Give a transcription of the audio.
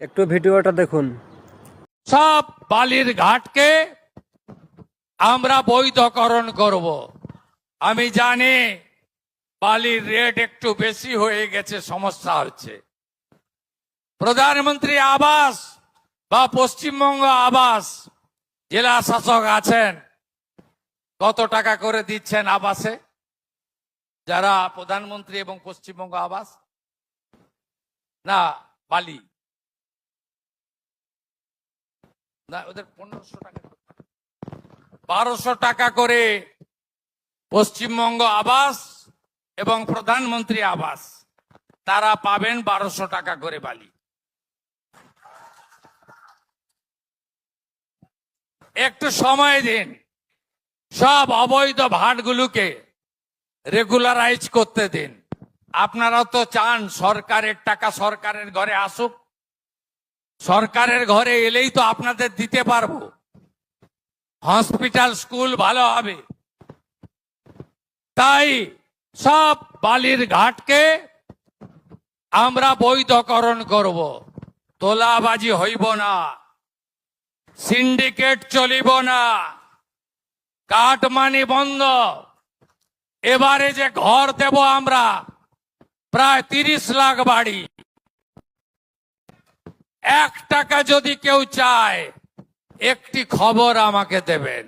একটু ভিডিওটা দেখুন। সব বালির ঘাটকে আমরা বৈধকরণ করব। আমি জানি বালির রেট একটু বেশি হয়ে গেছে, সমস্যা হচ্ছে। প্রধানমন্ত্রী আবাস বা পশ্চিমবঙ্গ আবাস, জেলা শাসক আছেন, কত টাকা করে দিচ্ছেন আবাসে যারা প্রধানমন্ত্রী এবং পশ্চিমবঙ্গ আবাস? না, বালি না, ওদের 1500 টাকা 1200 টাকা করে পশ্চিমবঙ্গ আবাস এবং প্রধানমন্ত্রী আবাস, তারা পাবেন 1200 টাকা করে বালি। একটু সময় দিন, সব অবৈধ ভাটগুলোকে রেগুলারাইজ করতে দিন। আপনারাও তো চান সরকারের টাকা সরকারের ঘরে আসুক, সরকারের ঘরে এলেই তো আপনাদের দিতে পারবো, হসপিটাল স্কুল ভালো হবে। তাই সব বালির ঘাটকে আমরা বৈধকরণ করব, তোলাবাজি হইব না, সিন্ডিকেট চলিব না, কাটমানি বন্ধ। এবারে যে ঘর দেব আমরা প্রায় 30 লাখ বাড়ি, 1 টাকা যদি কেউ চায় একটি খবর আমাকে দেবেন।